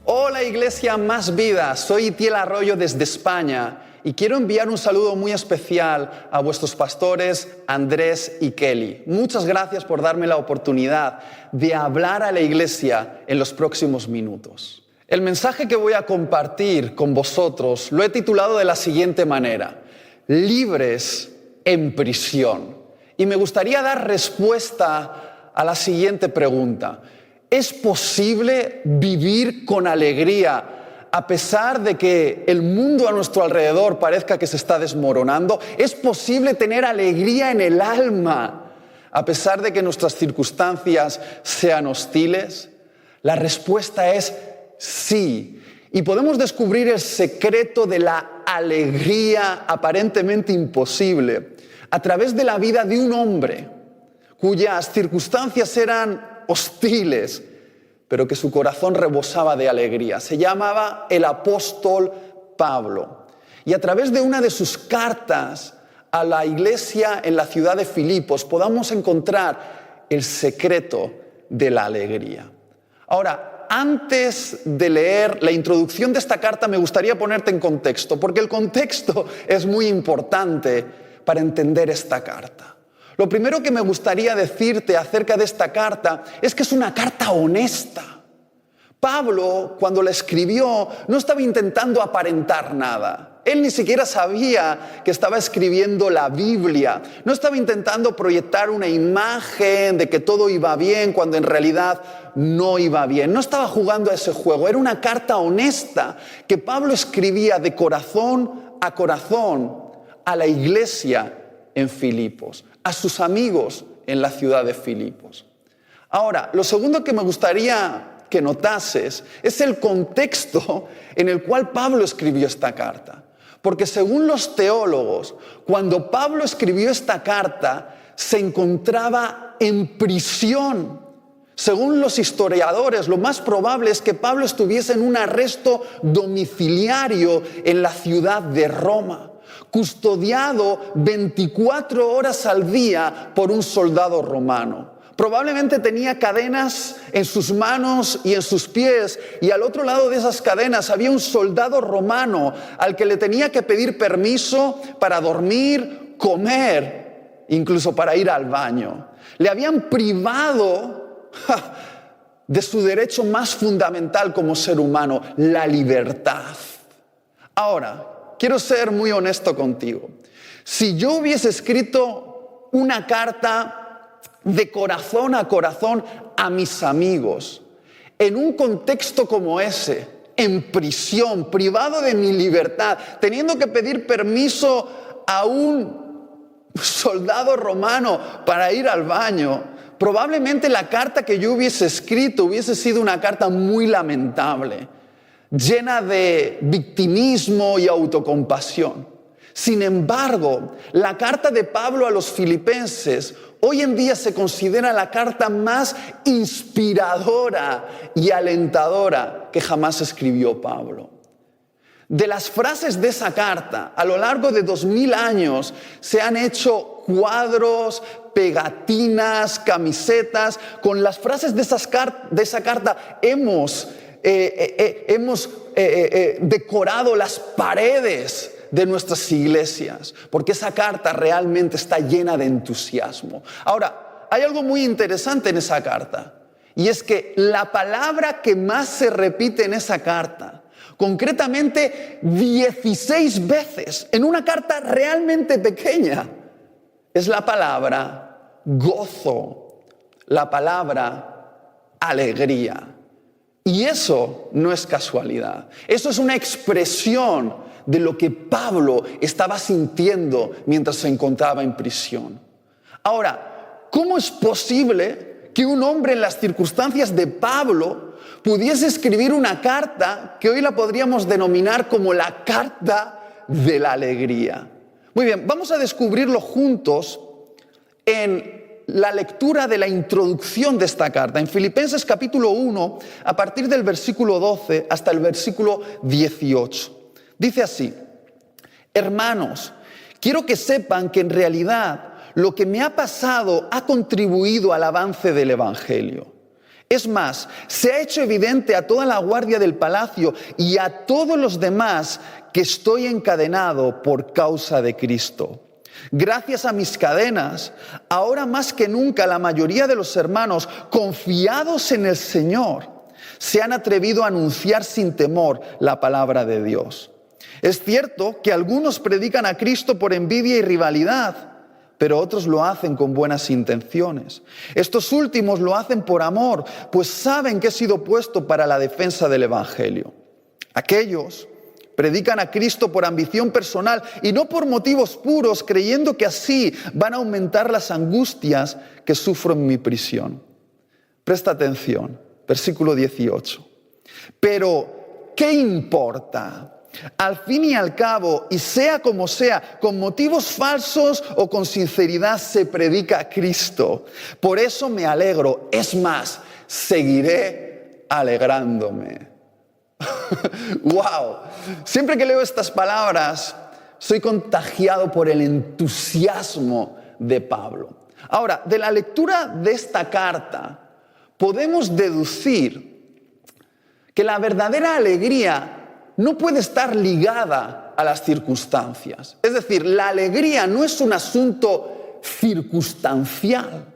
Hola Iglesia Más Vida, soy Itiel Arroyo desde España y quiero enviar un saludo muy especial a vuestros pastores Andrés y Kelly. Muchas gracias por darme la oportunidad de hablar a la Iglesia en los próximos minutos. El mensaje que voy a compartir con vosotros lo he titulado de la siguiente manera: libres en prisión. Y me gustaría dar respuesta a la siguiente pregunta: ¿es posible vivir con alegría a pesar de que el mundo a nuestro alrededor parezca que se está desmoronando? ¿Es posible tener alegría en el alma a pesar de que nuestras circunstancias sean hostiles? La respuesta es sí. Y podemos descubrir el secreto de la alegría aparentemente imposible a través de la vida de un hombre cuyas circunstancias eran hostiles, pero que su corazón rebosaba de alegría. Se llamaba el apóstol Pablo. Y a través de una de sus cartas a la iglesia en la ciudad de Filipos podamos encontrar el secreto de la alegría. Ahora, antes de leer la introducción de esta carta, me gustaría ponerte en contexto, porque el contexto es muy importante para entender esta carta. Lo primero que me gustaría decirte acerca de esta carta es que es una carta honesta. Pablo, cuando la escribió, no estaba intentando aparentar nada. Él ni siquiera sabía que estaba escribiendo la Biblia. No estaba intentando proyectar una imagen de que todo iba bien cuando en realidad no iba bien. No estaba jugando a ese juego. Era una carta honesta que Pablo escribía de corazón a la iglesia en Filipos, a sus amigos en la ciudad de Filipos. Ahora, lo segundo que me gustaría que notases es el contexto en el cual Pablo escribió esta carta. Porque según los teólogos, cuando Pablo escribió esta carta, se encontraba en prisión. Según los historiadores, lo más probable es que Pablo estuviese en un arresto domiciliario en la ciudad de Roma, custodiado 24 horas al día por un soldado romano. Probablemente tenía cadenas en sus manos y en sus pies, y al otro lado de esas cadenas había un soldado romano al que le tenía que pedir permiso para dormir, comer, incluso para ir al baño. Le habían privado de su derecho más fundamental como ser humano, la libertad. Ahora, quiero ser muy honesto contigo. Si yo hubiese escrito una carta de corazón a mis amigos, en un contexto como ese, en prisión, privado de mi libertad, teniendo que pedir permiso a un soldado romano para ir al baño, probablemente la carta que yo hubiese escrito hubiese sido una carta muy lamentable, llena de victimismo y autocompasión. Sin embargo, la carta de Pablo a los filipenses hoy en día se considera la carta más inspiradora y alentadora que jamás escribió Pablo. De las frases de esa carta, a lo largo de 2000 años, se han hecho cuadros, pegatinas, camisetas. Con las frases de esa carta hemos decorado las paredes de nuestras iglesias, porque esa carta realmente está llena de entusiasmo. Ahora, hay algo muy interesante en esa carta, y es que la palabra que más se repite en esa carta, concretamente 16 veces, en una carta realmente pequeña, es la palabra gozo, la palabra alegría. Y eso no es casualidad. Eso es una expresión de lo que Pablo estaba sintiendo mientras se encontraba en prisión. Ahora, ¿cómo es posible que un hombre en las circunstancias de Pablo pudiese escribir una carta que hoy la podríamos denominar como la carta de la alegría? Muy bien, vamos a descubrirlo juntos en la lectura de la introducción de esta carta, en Filipenses capítulo 1, a partir del versículo 12 hasta el versículo 18. Dice así: hermanos, quiero que sepan que en realidad lo que me ha pasado ha contribuido al avance del Evangelio. Es más, se ha hecho evidente a toda la guardia del palacio y a todos los demás que estoy encadenado por causa de Cristo. Gracias a mis cadenas, ahora más que nunca la mayoría de los hermanos, confiados en el Señor, se han atrevido a anunciar sin temor la palabra de Dios. Es cierto que algunos predican a Cristo por envidia y rivalidad, pero otros lo hacen con buenas intenciones. Estos últimos lo hacen por amor, pues saben que he sido puesto para la defensa del Evangelio. Aquellos predican a Cristo por ambición personal y no por motivos puros, creyendo que así van a aumentar las angustias que sufro en mi prisión. Presta atención, versículo 18. Pero, ¿qué importa? Al fin y al cabo, y sea como sea, con motivos falsos o con sinceridad se predica a Cristo. Por eso me alegro. Es más, seguiré alegrándome. ¡Wow! Siempre que leo estas palabras, soy contagiado por el entusiasmo de Pablo. Ahora, de la lectura de esta carta, podemos deducir que la verdadera alegría no puede estar ligada a las circunstancias. Es decir, la alegría no es un asunto circunstancial.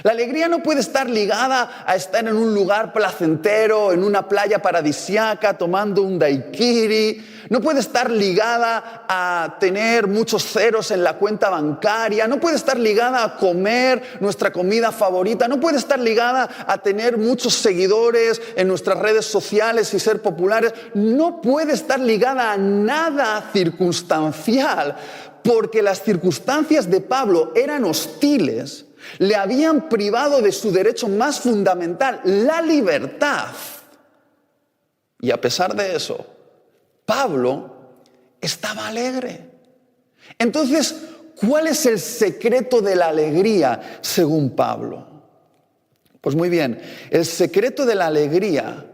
La alegría no puede estar ligada a estar en un lugar placentero, en una playa paradisíaca, tomando un daiquiri. No puede estar ligada a tener muchos ceros en la cuenta bancaria. No puede estar ligada a comer nuestra comida favorita. No puede estar ligada a tener muchos seguidores en nuestras redes sociales y ser populares. No puede estar ligada a nada circunstancial, porque las circunstancias de Pablo eran hostiles. Le habían privado de su derecho más fundamental, la libertad. Y a pesar de eso, Pablo estaba alegre. Entonces, ¿cuál es el secreto de la alegría según Pablo? Pues muy bien, el secreto de la alegría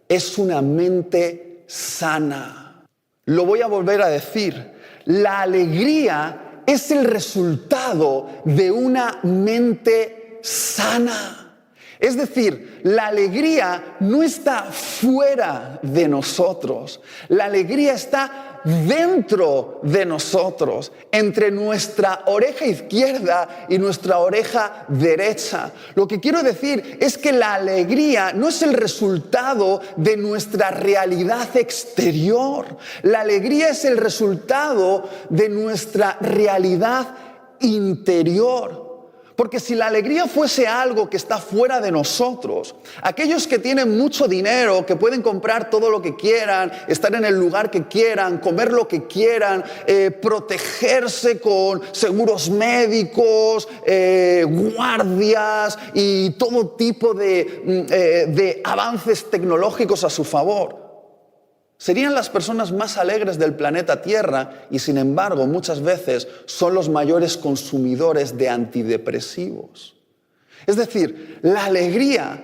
es una mente sana. Lo voy a volver a decir. La alegría es el resultado de una mente sana. Es decir, la alegría no está fuera de nosotros. La alegría está dentro de nosotros, entre nuestra oreja izquierda y nuestra oreja derecha. Lo que quiero decir es que la alegría no es el resultado de nuestra realidad exterior. La alegría es el resultado de nuestra realidad interior. Porque si la alegría fuese algo que está fuera de nosotros, aquellos que tienen mucho dinero, que pueden comprar todo lo que quieran, estar en el lugar que quieran, comer lo que quieran, protegerse con seguros médicos, guardias y todo tipo de avances tecnológicos a su favor, serían las personas más alegres del planeta Tierra y, sin embargo, muchas veces son los mayores consumidores de antidepresivos. Es decir, la alegría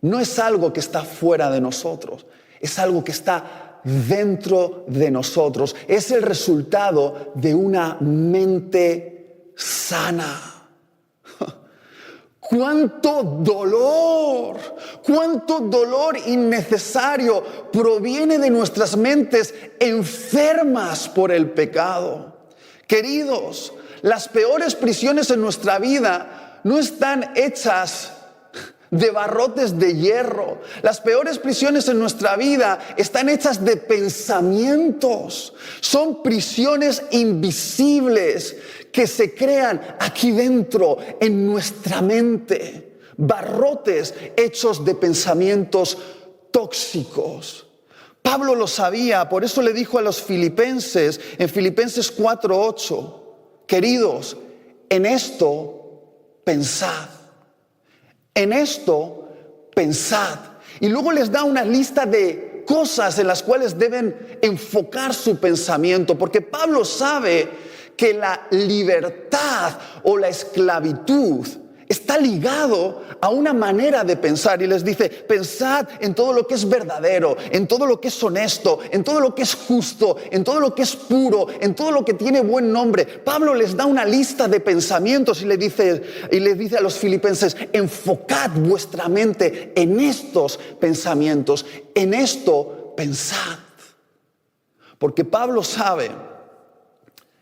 no es algo que está fuera de nosotros, es algo que está dentro de nosotros. Es el resultado de una mente sana. ¡Cuánto dolor innecesario proviene de nuestras mentes enfermas por el pecado! Queridos, las peores prisiones en nuestra vida no están hechas de barrotes de hierro. Las peores prisiones en nuestra vida están hechas de pensamientos. Son prisiones invisibles que se crean aquí dentro, en nuestra mente. Barrotes hechos de pensamientos tóxicos. Pablo lo sabía, por eso le dijo a los filipenses, en Filipenses 4:8, queridos, en esto pensad. En esto pensad. Y luego les da una lista de cosas en las cuales deben enfocar su pensamiento, porque Pablo sabe que la libertad o la esclavitud está ligado a una manera de pensar y les dice, pensad en todo lo que es verdadero, en todo lo que es honesto, en todo lo que es justo, en todo lo que es puro, en todo lo que tiene buen nombre. Pablo les da una lista de pensamientos y le dice a los filipenses, enfocad vuestra mente en estos pensamientos, en esto pensad. Porque Pablo sabe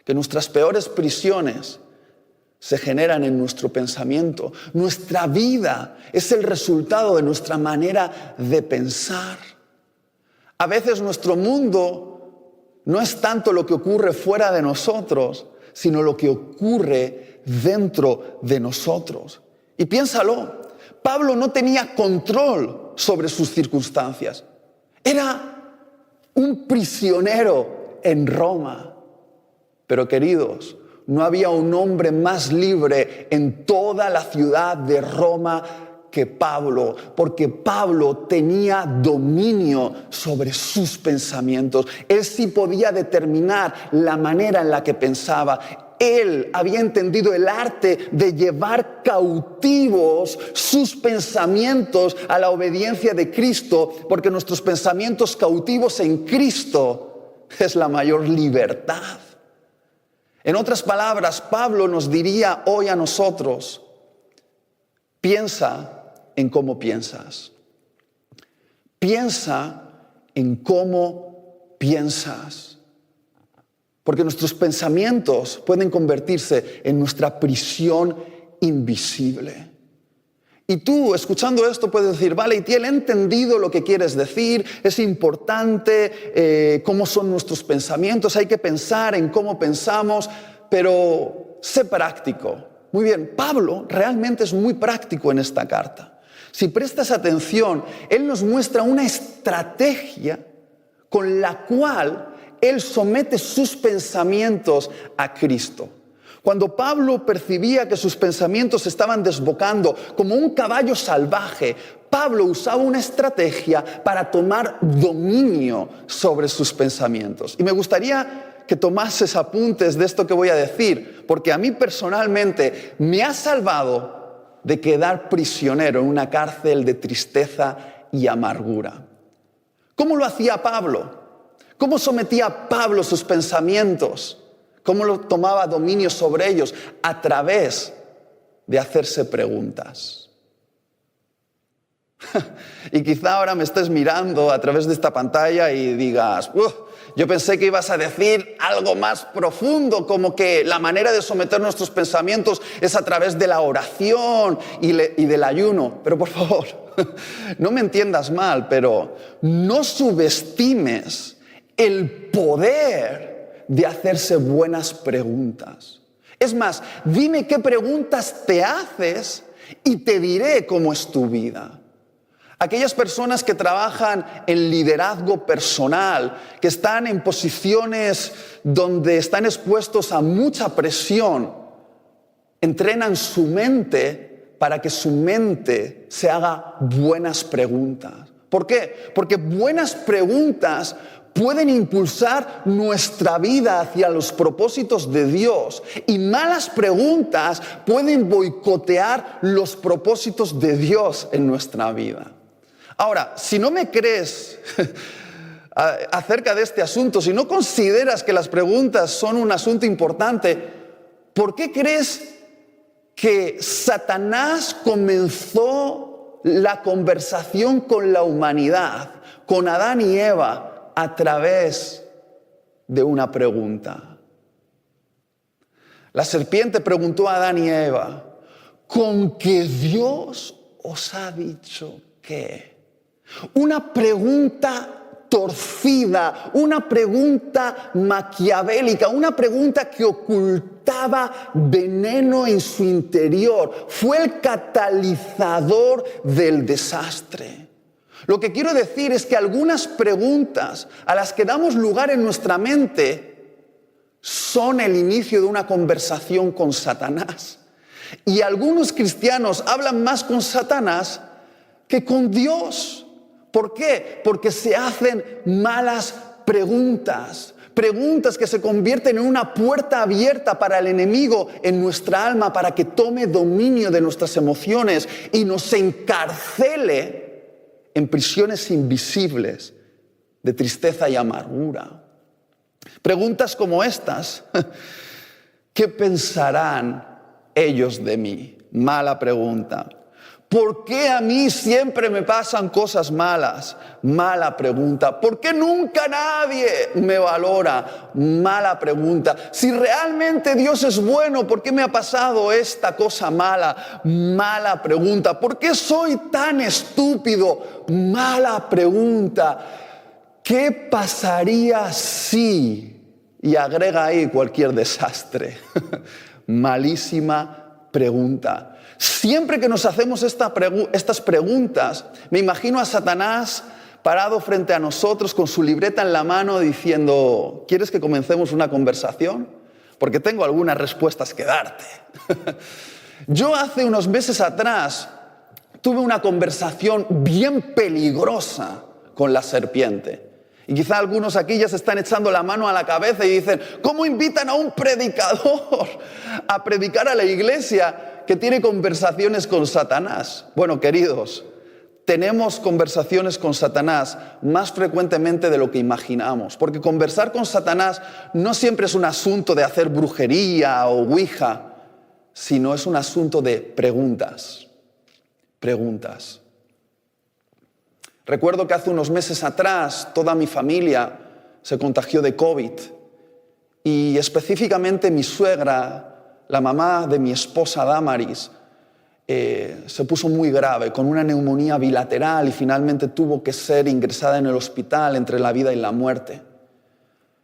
que nuestras peores prisiones se generan en nuestro pensamiento. Nuestra vida es el resultado de nuestra manera de pensar. A veces nuestro mundo no es tanto lo que ocurre fuera de nosotros, sino lo que ocurre dentro de nosotros. Y piénsalo, Pablo no tenía control sobre sus circunstancias. Era un prisionero en Roma. Pero queridos, no había un hombre más libre en toda la ciudad de Roma que Pablo, porque Pablo tenía dominio sobre sus pensamientos. Él sí podía determinar la manera en la que pensaba. Él había entendido el arte de llevar cautivos sus pensamientos a la obediencia de Cristo, porque nuestros pensamientos cautivos en Cristo es la mayor libertad. En otras palabras, Pablo nos diría hoy a nosotros, piensa en cómo piensas. Piensa en cómo piensas. Porque nuestros pensamientos pueden convertirse en nuestra prisión invisible. Y tú, escuchando esto, puedes decir, vale, Itiel, he entendido lo que quieres decir, es importante cómo son nuestros pensamientos, hay que pensar en cómo pensamos, pero sé práctico. Muy bien, Pablo realmente es muy práctico en esta carta. Si prestas atención, él nos muestra una estrategia con la cual él somete sus pensamientos a Cristo. Cuando Pablo percibía que sus pensamientos se estaban desbocando como un caballo salvaje, Pablo usaba una estrategia para tomar dominio sobre sus pensamientos. Y me gustaría que tomases apuntes de esto que voy a decir, porque a mí personalmente me ha salvado de quedar prisionero en una cárcel de tristeza y amargura. ¿Cómo lo hacía Pablo? ¿Cómo sometía Pablo sus pensamientos? ¿Cómo lo tomaba dominio sobre ellos? A través de hacerse preguntas. Y quizá ahora me estés mirando a través de esta pantalla y digas, yo pensé que ibas a decir algo más profundo, como que la manera de someter nuestros pensamientos es a través de la oración y del ayuno. Pero por favor, no me entiendas mal, pero no subestimes el poder de hacerse buenas preguntas. Es más, dime qué preguntas te haces y te diré cómo es tu vida. Aquellas personas que trabajan en liderazgo personal, que están en posiciones donde están expuestos a mucha presión, entrenan su mente para que su mente se haga buenas preguntas. ¿Por qué? Porque buenas preguntas pueden impulsar nuestra vida hacia los propósitos de Dios, y malas preguntas pueden boicotear los propósitos de Dios en nuestra vida. Ahora, si no me crees acerca de este asunto, si no consideras que las preguntas son un asunto importante, ¿por qué crees que Satanás comenzó la conversación con la humanidad, con Adán y Eva, a través de una pregunta? La serpiente preguntó a Adán y Eva, ¿con qué Dios os ha dicho qué? Una pregunta torcida, una pregunta maquiavélica, una pregunta que ocultaba veneno en su interior. Fue el catalizador del desastre. Lo que quiero decir es que algunas preguntas a las que damos lugar en nuestra mente son el inicio de una conversación con Satanás. Y algunos cristianos hablan más con Satanás que con Dios. ¿Por qué? Porque se hacen malas preguntas Preguntas que se convierten en una puerta abierta para el enemigo en nuestra alma, para que tome dominio de nuestras emociones y nos encarcele en prisiones invisibles de tristeza y amargura. Preguntas como estas: ¿qué pensarán ellos de mí? Mala pregunta. ¿Por qué a mí siempre me pasan cosas malas? Mala pregunta. ¿Por qué nunca nadie me valora? Mala pregunta. Si realmente Dios es bueno, ¿por qué me ha pasado esta cosa mala? Mala pregunta. ¿Por qué soy tan estúpido? Mala pregunta. ¿Qué pasaría si? Y agrega ahí cualquier desastre. Malísima pregunta. Siempre que nos hacemos estas preguntas, me imagino a Satanás parado frente a nosotros con su libreta en la mano diciendo: ¿quieres que comencemos una conversación? Porque tengo algunas respuestas que darte. Yo hace unos meses atrás tuve una conversación bien peligrosa con la serpiente. Y quizá algunos aquí ya se están echando la mano a la cabeza y dicen: ¿cómo invitan a un predicador a predicar a la iglesia que tiene conversaciones con Satanás? Bueno, queridos, tenemos conversaciones con Satanás más frecuentemente de lo que imaginamos, porque conversar con Satanás no siempre es un asunto de hacer brujería o ouija, sino es un asunto de preguntas. Preguntas. Recuerdo que hace unos meses atrás toda mi familia se contagió de COVID y específicamente mi suegra, la mamá de mi esposa Damaris, se puso muy grave con una neumonía bilateral y finalmente tuvo que ser ingresada en el hospital entre la vida y la muerte.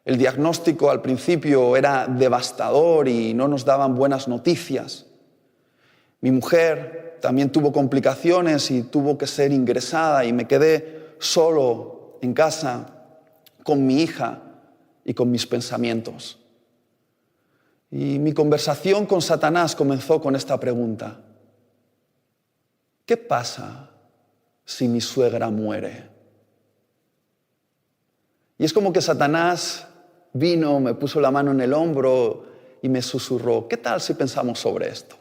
El diagnóstico al principio era devastador y no nos daban buenas noticias. Mi mujer también tuvo complicaciones y tuvo que ser ingresada y me quedé solo en casa con mi hija y con mis pensamientos. Y mi conversación con Satanás comenzó con esta pregunta: ¿qué pasa si mi suegra muere? Y es como que Satanás vino, me puso la mano en el hombro y me susurró: ¿qué tal si pensamos sobre esto?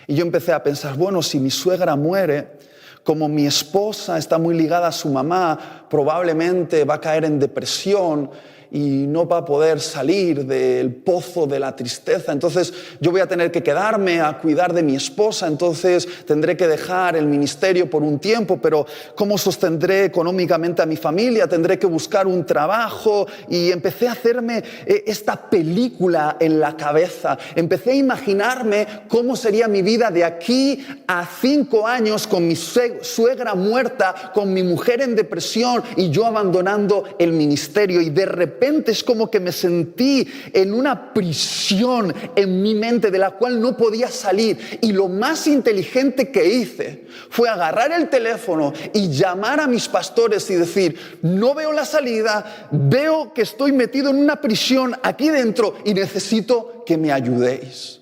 Y yo empecé a pensar, bueno, si mi suegra muere, como mi esposa está muy ligada a su mamá, probablemente va a caer en depresión y no va a poder salir del pozo de la tristeza. Entonces yo voy a tener que quedarme a cuidar de mi esposa, entonces tendré que dejar el ministerio por un tiempo, pero ¿cómo sostendré económicamente a mi familia? Tendré que buscar un trabajo. Y empecé a hacerme esta película en la cabeza. Empecé a imaginarme cómo sería mi vida de aquí a 5 años con mi suegra muerta, con mi mujer en depresión y yo abandonando el ministerio. Y de repente es como que me sentí en una prisión en mi mente de la cual no podía salir. Y lo más inteligente que hice fue agarrar el teléfono y llamar a mis pastores y decir: no veo la salida, veo que estoy metido en una prisión aquí dentro y necesito que me ayudéis.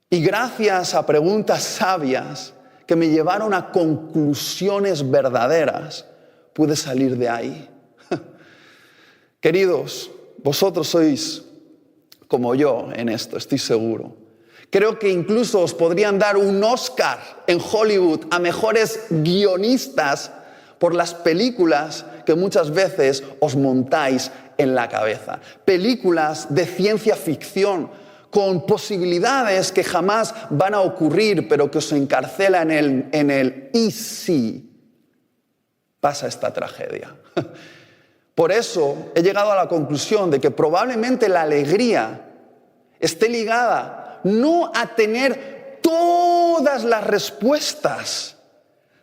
Y gracias a preguntas sabias que me llevaron a conclusiones verdaderas, pude salir de ahí. Queridos, vosotros sois como yo en esto, estoy seguro. Creo que incluso os podrían dar un Oscar en Hollywood a mejores guionistas por las películas que muchas veces os montáis en la cabeza. Películas de ciencia ficción con posibilidades que jamás van a ocurrir, pero que os encarcelan en el ¿y si pasa esta tragedia? Por eso he llegado a la conclusión de que probablemente la alegría esté ligada no a tener todas las respuestas,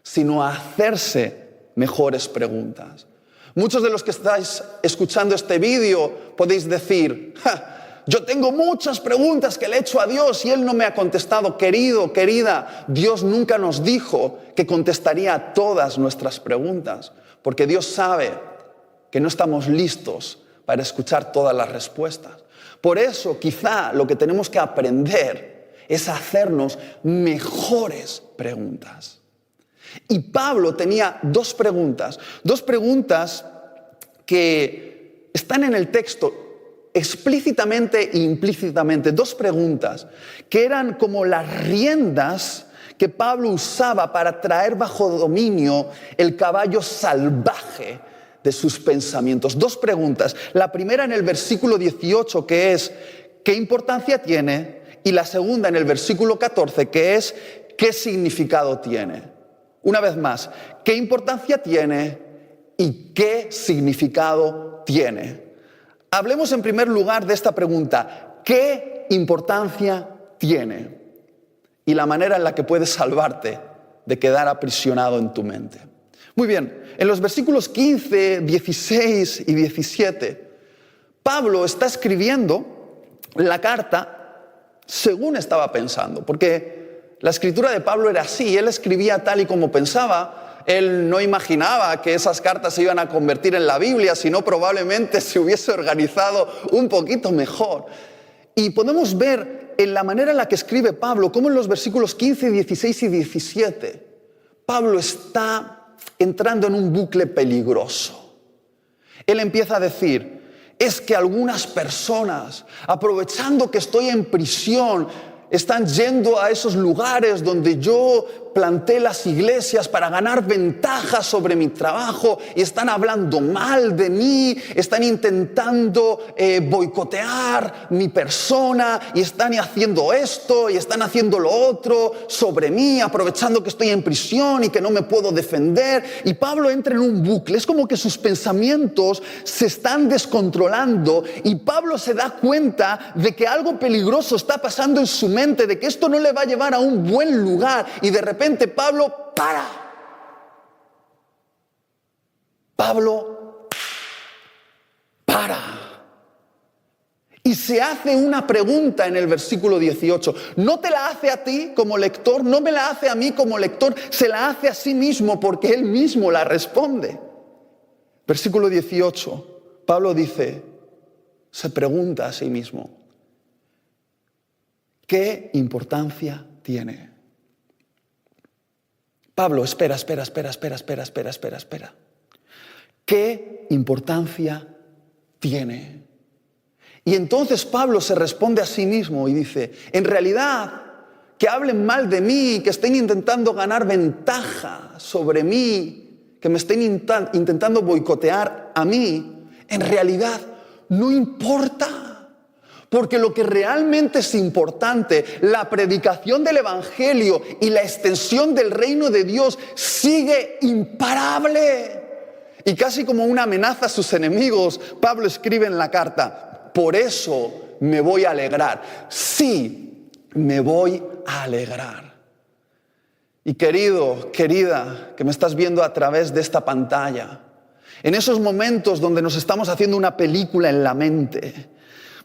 sino a hacerse mejores preguntas. Muchos de los que estáis escuchando este vídeo podéis decir: yo tengo muchas preguntas que le he hecho a Dios y Él no me ha contestado. Querido, querida, Dios nunca nos dijo que contestaría a todas nuestras preguntas, porque Dios sabe que no estamos listos para escuchar todas las respuestas. Por eso, quizá lo que tenemos que aprender es hacernos mejores preguntas. Y Pablo tenía dos preguntas que están en el texto explícitamente e implícitamente dos preguntas que eran como las riendas que Pablo usaba para traer bajo dominio el caballo salvaje de sus pensamientos. Dos preguntas. La primera en el versículo 18, que es ¿qué importancia tiene? Y la segunda en el versículo 14, que es ¿qué significado tiene? Una vez más, ¿qué importancia tiene y qué significado tiene? Hablemos en primer lugar de esta pregunta, ¿qué importancia tiene? Y la manera en la que puedes salvarte de quedar aprisionado en tu mente. Muy bien, en los versículos 15, 16 y 17, Pablo está escribiendo la carta según estaba pensando, porque la escritura de Pablo era así, él escribía tal y como pensaba. Él no imaginaba que esas cartas se iban a convertir en la Biblia, sino probablemente se hubiese organizado un poquito mejor. Y podemos ver en la manera en la que escribe Pablo, cómo en los versículos 15, 16 y 17, Pablo está entrando en un bucle peligroso. Él empieza a decir, es que algunas personas, aprovechando que estoy en prisión, están yendo a esos lugares donde yo planté las iglesias para ganar ventaja sobre mi trabajo y están hablando mal de mí, están intentando boicotear mi persona y están haciendo esto y están haciendo lo otro sobre mí, aprovechando que estoy en prisión y que no me puedo defender. Y Pablo entra en un bucle, es como que sus pensamientos se están descontrolando y Pablo se da cuenta de que algo peligroso está pasando en su mente, de que esto no le va a llevar a un buen lugar, y de repente Pablo para. Pablo para. Y se hace una pregunta en el versículo 18. No te la hace a ti como lector, no me la hace a mí como lector, se la hace a sí mismo porque él mismo la responde. Versículo 18, Pablo dice, se pregunta a sí mismo, ¿qué importancia tiene? Pablo, espera. ¿Qué importancia tiene? Y entonces Pablo se responde a sí mismo y dice, en realidad, que hablen mal de mí, que estén intentando ganar ventaja sobre mí, que me estén intentando boicotear a mí, en realidad no importa. Porque lo que realmente es importante, la predicación del Evangelio y la extensión del reino de Dios sigue imparable. Y casi como una amenaza a sus enemigos, Pablo escribe en la carta, por eso me voy a alegrar. Sí, me voy a alegrar. Y querido, querida, que me estás viendo a través de esta pantalla, en esos momentos donde nos estamos haciendo una película en la mente,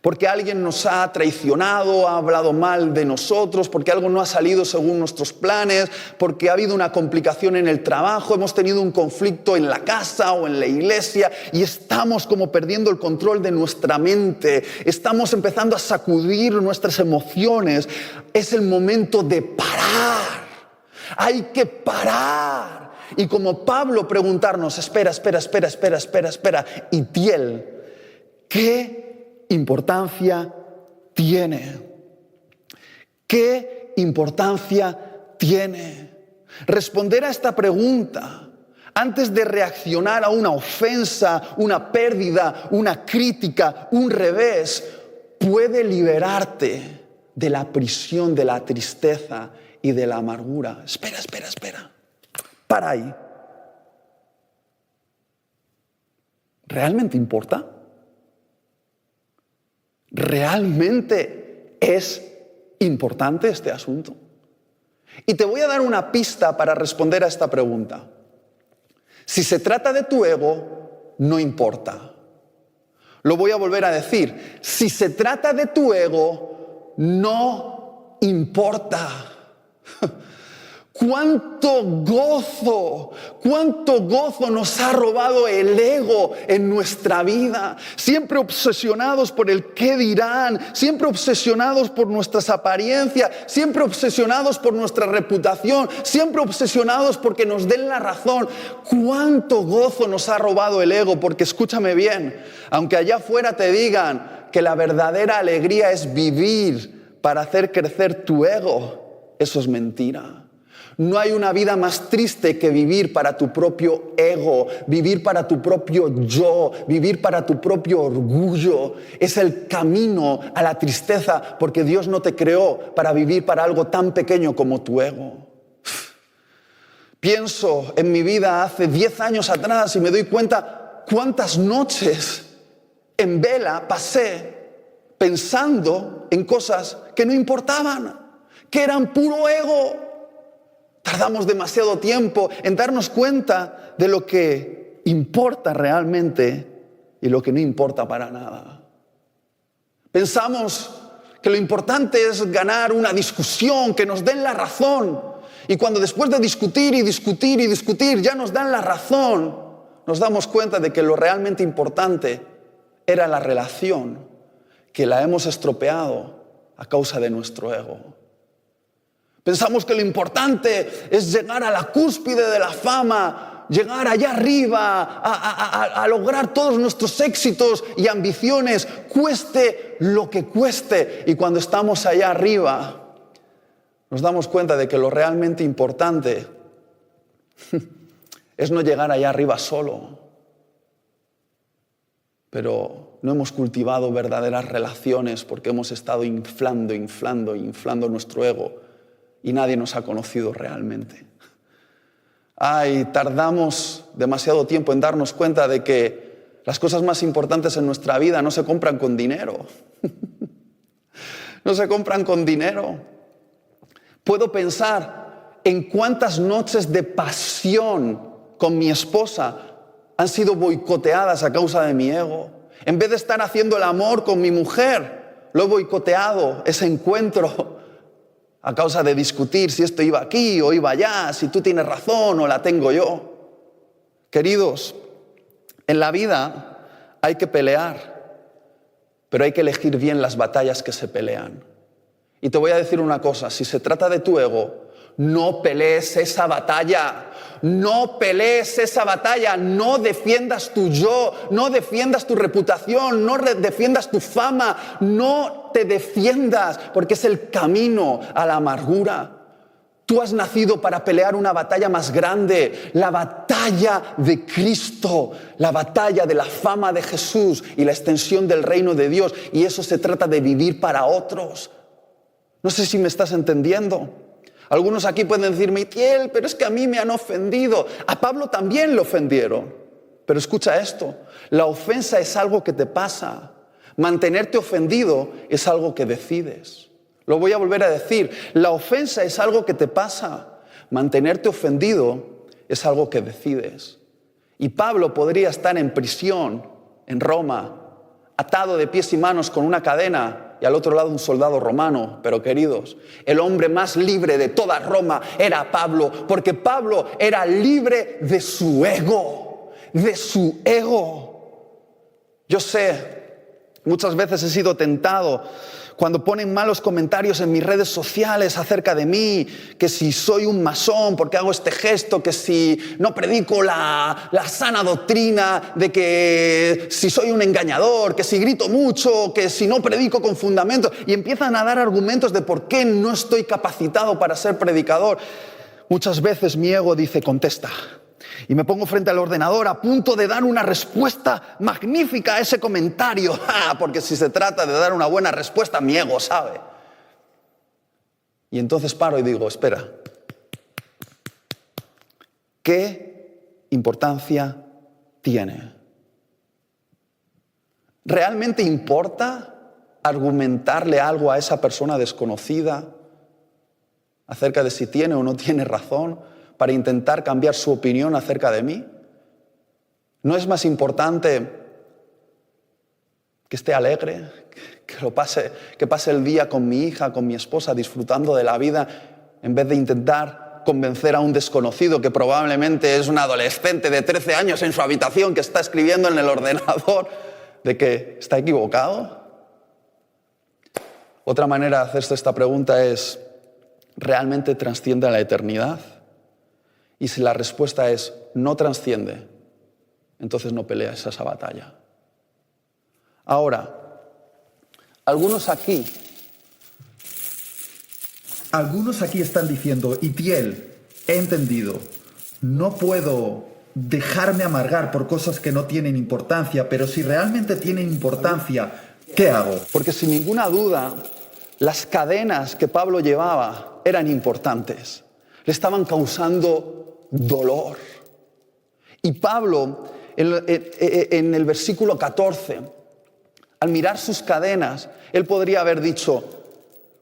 porque alguien nos ha traicionado, ha hablado mal de nosotros, porque algo no ha salido según nuestros planes, porque ha habido una complicación en el trabajo, hemos tenido un conflicto en la casa o en la iglesia y estamos como perdiendo el control de nuestra mente, estamos empezando a sacudir nuestras emociones. Es el momento de parar, hay que parar. Y como Pablo preguntarnos, espera, Itiel, ¿qué importancia tiene? ¿Qué importancia tiene? Responder a esta pregunta antes de reaccionar a una ofensa, una pérdida, una crítica, un revés, puede liberarte de la prisión, de la tristeza y de la amargura. Espera. Para ahí. ¿Realmente importa? ¿Realmente es importante este asunto? Y te voy a dar una pista para responder a esta pregunta. Si se trata de tu ego, no importa. Lo voy a volver a decir. Si se trata de tu ego, no importa. cuánto gozo nos ha robado el ego en nuestra vida. Siempre obsesionados por el qué dirán, siempre obsesionados por nuestras apariencias, siempre obsesionados por nuestra reputación, siempre obsesionados porque nos den la razón. Cuánto gozo nos ha robado el ego, porque escúchame bien, aunque allá afuera te digan que la verdadera alegría es vivir para hacer crecer tu ego, eso es mentira. No hay una vida más triste que vivir para tu propio ego, vivir para tu propio yo, vivir para tu propio orgullo. Es el camino a la tristeza, porque Dios no te creó para vivir para algo tan pequeño como tu ego. Pienso en mi vida hace 10 años atrás y me doy cuenta cuántas noches en vela pasé pensando en cosas que no importaban, que eran puro ego. Tardamos demasiado tiempo en darnos cuenta de lo que importa realmente y lo que no importa para nada. Pensamos que lo importante es ganar una discusión, que nos den la razón. Y cuando después de discutir y discutir y discutir ya nos dan la razón, nos damos cuenta de que lo realmente importante era la relación, que la hemos estropeado a causa de nuestro ego. Pensamos que lo importante es llegar a la cúspide de la fama, llegar allá arriba, a lograr todos nuestros éxitos y ambiciones, cueste lo que cueste. Y cuando estamos allá arriba, nos damos cuenta de que lo realmente importante es no llegar allá arriba solo. Pero no hemos cultivado verdaderas relaciones porque hemos estado inflando nuestro ego. Y nadie nos ha conocido realmente. Tardamos demasiado tiempo en darnos cuenta de que las cosas más importantes en nuestra vida no se compran con dinero. No se compran con dinero. Puedo pensar en cuántas noches de pasión con mi esposa han sido boicoteadas a causa de mi ego. En vez de estar haciendo el amor con mi mujer, lo he boicoteado, ese encuentro, a causa de discutir si esto iba aquí o iba allá, si tú tienes razón o la tengo yo. Queridos, en la vida hay que pelear, pero hay que elegir bien las batallas que se pelean. Y te voy a decir una cosa, si se trata de tu ego, no pelees esa batalla. No pelees esa batalla, no defiendas tu yo, no defiendas tu reputación, no defiendas tu fama, no te defiendas, porque es el camino a la amargura. Tú has nacido para pelear una batalla más grande, la batalla de Cristo, la batalla de la fama de Jesús y la extensión del reino de Dios. Y eso se trata de vivir para otros. No sé si me estás entendiendo. Algunos aquí pueden decir, Mitiel, pero es que a mí me han ofendido. A Pablo también le ofendieron. Pero escucha esto, la ofensa es algo que te pasa. Mantenerte ofendido es algo que decides. Lo voy a volver a decir, la ofensa es algo que te pasa. Mantenerte ofendido es algo que decides. Y Pablo podría estar en prisión, en Roma, atado de pies y manos con una cadena, y al otro lado un soldado romano. Pero queridos, el hombre más libre de toda Roma era Pablo, porque Pablo era libre de su ego, Yo sé, muchas veces he sido tentado cuando ponen malos comentarios en mis redes sociales acerca de mí, que si soy un masón porque hago este gesto, que si no predico la sana doctrina, de que si soy un engañador, que si grito mucho, que si no predico con fundamento, y empiezan a dar argumentos de por qué no estoy capacitado para ser predicador. Muchas veces mi ego dice, contesta. Y me pongo frente al ordenador a punto de dar una respuesta magnífica a ese comentario. Porque si se trata de dar una buena respuesta, mi ego sabe. Y entonces paro y digo, espera, ¿qué importancia tiene? ¿Realmente importa argumentarle algo a esa persona desconocida acerca de si tiene o no tiene razón para intentar cambiar su opinión acerca de mí? ¿No es más importante que esté alegre, que pase el día con mi hija, con mi esposa, disfrutando de la vida, en vez de intentar convencer a un desconocido que probablemente es un adolescente de 13 años en su habitación que está escribiendo en el ordenador de que está equivocado? Otra manera de hacerse esta pregunta es, ¿realmente trasciende a la eternidad? Y si la respuesta es no trasciende, entonces no peleas esa batalla. Ahora, algunos aquí están diciendo, Itiel, he entendido, no puedo dejarme amargar por cosas que no tienen importancia, pero si realmente tienen importancia, ¿qué hago? Porque sin ninguna duda, las cadenas que Pablo llevaba eran importantes, le estaban causando dolor. Y Pablo, en el versículo 14, al mirar sus cadenas, él podría haber dicho,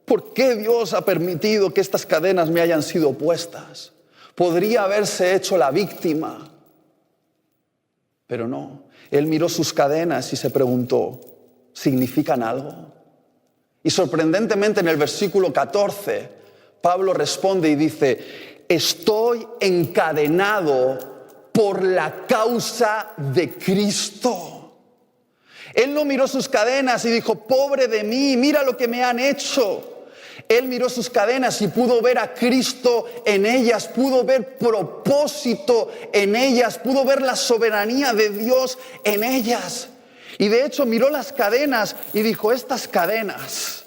¿por qué Dios ha permitido que estas cadenas me hayan sido puestas? Podría haberse hecho la víctima, pero no. Él miró sus cadenas y se preguntó, ¿significan algo? Y sorprendentemente en el versículo 14, Pablo responde y dice, estoy encadenado por la causa de Cristo. Él no miró sus cadenas y dijo, pobre de mí, mira lo que me han hecho. Él miró sus cadenas y pudo ver a Cristo en ellas, pudo ver propósito en ellas, pudo ver la soberanía de Dios en ellas. Y de hecho miró las cadenas y dijo, estas cadenas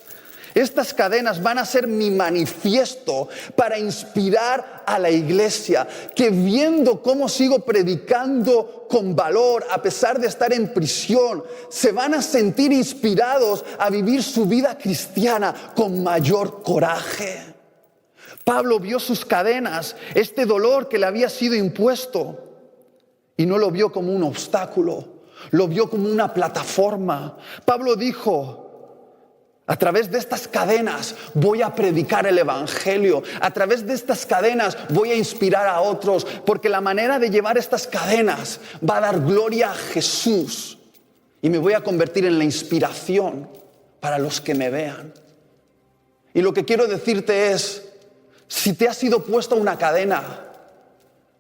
van a ser mi manifiesto para inspirar a la iglesia, que viendo cómo sigo predicando con valor a pesar de estar en prisión, se van a sentir inspirados a vivir su vida cristiana con mayor coraje. Pablo vio sus cadenas, este dolor que le había sido impuesto, y no lo vio como un obstáculo, lo vio como una plataforma. Pablo dijo, a través de estas cadenas voy a predicar el evangelio. A través de estas cadenas voy a inspirar a otros. Porque la manera de llevar estas cadenas va a dar gloria a Jesús. Y me voy a convertir en la inspiración para los que me vean. Y lo que quiero decirte es, si te ha sido puesta una cadena,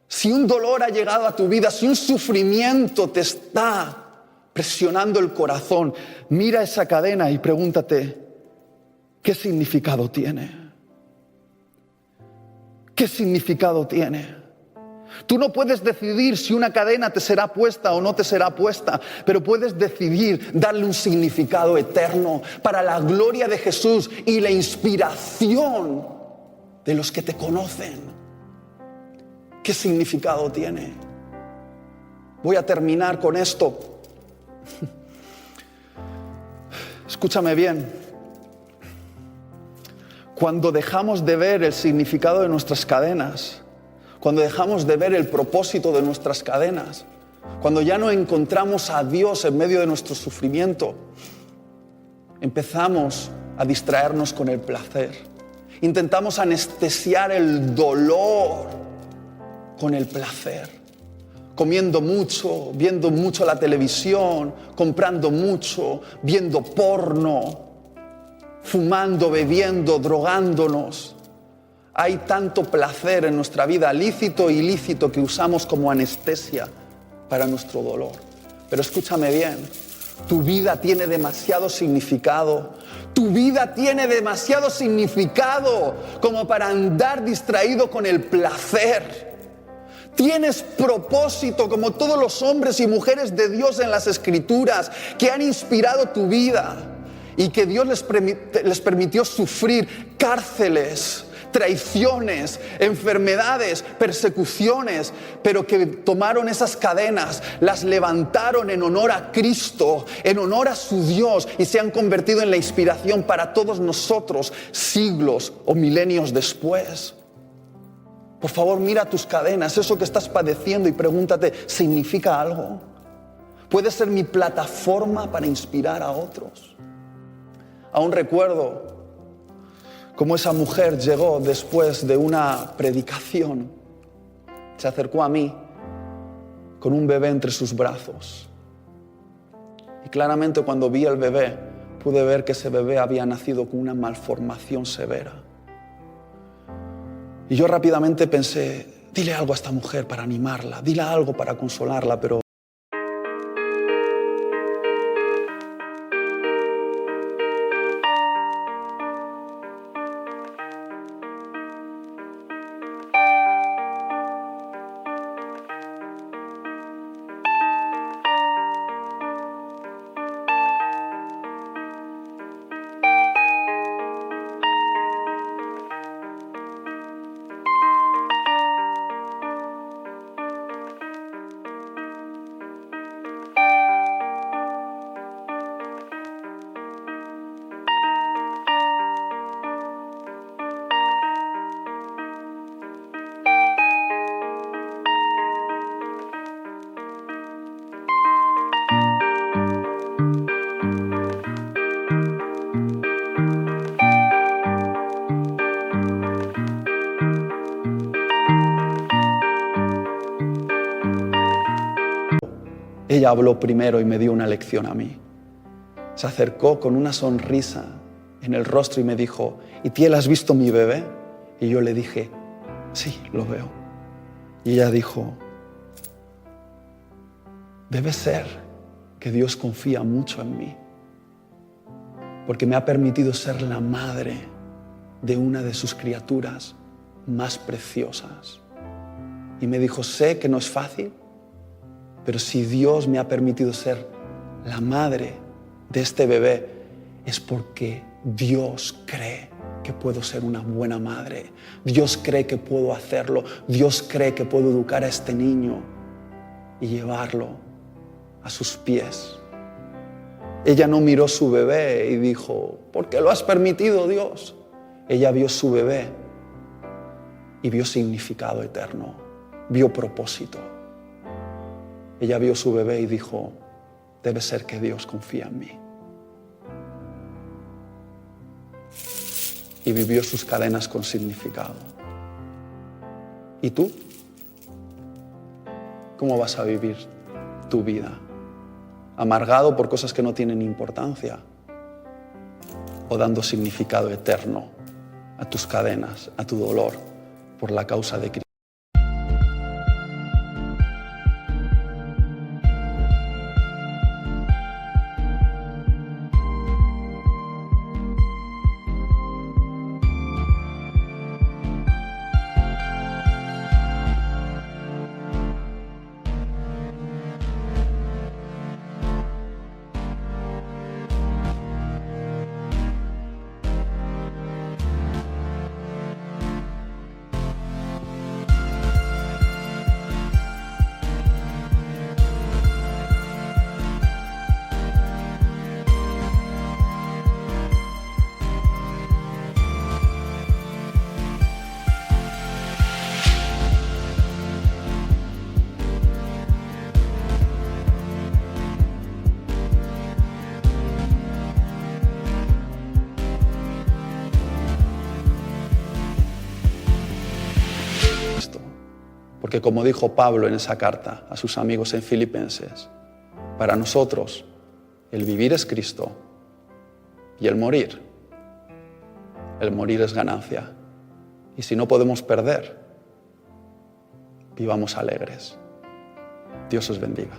si un dolor ha llegado a tu vida, si un sufrimiento te está presionando el corazón, mira esa cadena y pregúntate, ¿qué significado tiene? ¿Qué significado tiene? Tú no puedes decidir si una cadena te será puesta o no te será puesta, pero puedes decidir darle un significado eterno para la gloria de Jesús y la inspiración de los que te conocen. ¿Qué significado tiene? Voy a terminar con esto. Escúchame bien. Cuando dejamos de ver el significado de nuestras cadenas, cuando dejamos de ver el propósito de nuestras cadenas, cuando ya no encontramos a Dios en medio de nuestro sufrimiento, empezamos a distraernos con el placer. Intentamos anestesiar el dolor con el placer. Comiendo mucho, viendo mucho la televisión, comprando mucho, viendo porno, fumando, bebiendo, drogándonos. Hay tanto placer en nuestra vida, lícito e ilícito, que usamos como anestesia para nuestro dolor. Pero escúchame bien, tu vida tiene demasiado significado. Tu vida tiene demasiado significado como para andar distraído con el placer. Tienes propósito como todos los hombres y mujeres de Dios en las Escrituras que han inspirado tu vida y que Dios les permitió sufrir cárceles, traiciones, enfermedades, persecuciones, pero que tomaron esas cadenas, las levantaron en honor a Cristo, en honor a su Dios, y se han convertido en la inspiración para todos nosotros siglos o milenios después. Por favor, mira tus cadenas, eso que estás padeciendo, y pregúntate, ¿significa algo? ¿Puede ser mi plataforma para inspirar a otros? Aún recuerdo cómo esa mujer llegó después de una predicación. Se acercó a mí con un bebé entre sus brazos. Y claramente cuando vi al bebé, pude ver que ese bebé había nacido con una malformación severa. Y yo rápidamente pensé, dile algo a esta mujer para animarla, dile algo para consolarla, pero ella habló primero y me dio una lección a mí. Se acercó con una sonrisa en el rostro y me dijo, Itiel, ¿has visto mi bebé? Y yo le dije, sí, lo veo. Y ella dijo, debe ser que Dios confía mucho en mí, porque me ha permitido ser la madre de una de sus criaturas más preciosas. Y me dijo, sé que no es fácil, pero si Dios me ha permitido ser la madre de este bebé, es porque Dios cree que puedo ser una buena madre. Dios cree que puedo hacerlo. Dios cree que puedo educar a este niño y llevarlo a sus pies. Ella no miró su bebé y dijo, ¿por qué lo has permitido, Dios? Ella vio su bebé y vio significado eterno, vio propósito. Ella vio su bebé y dijo, debe ser que Dios confía en mí. Y vivió sus cadenas con significado. ¿Y tú? ¿Cómo vas a vivir tu vida? ¿Amargado por cosas que no tienen importancia? ¿O dando significado eterno a tus cadenas, a tu dolor, por la causa de Cristo? Porque como dijo Pablo en esa carta a sus amigos en Filipenses, para nosotros el vivir es Cristo y el morir es ganancia. Y si no podemos perder, vivamos alegres. Dios os bendiga.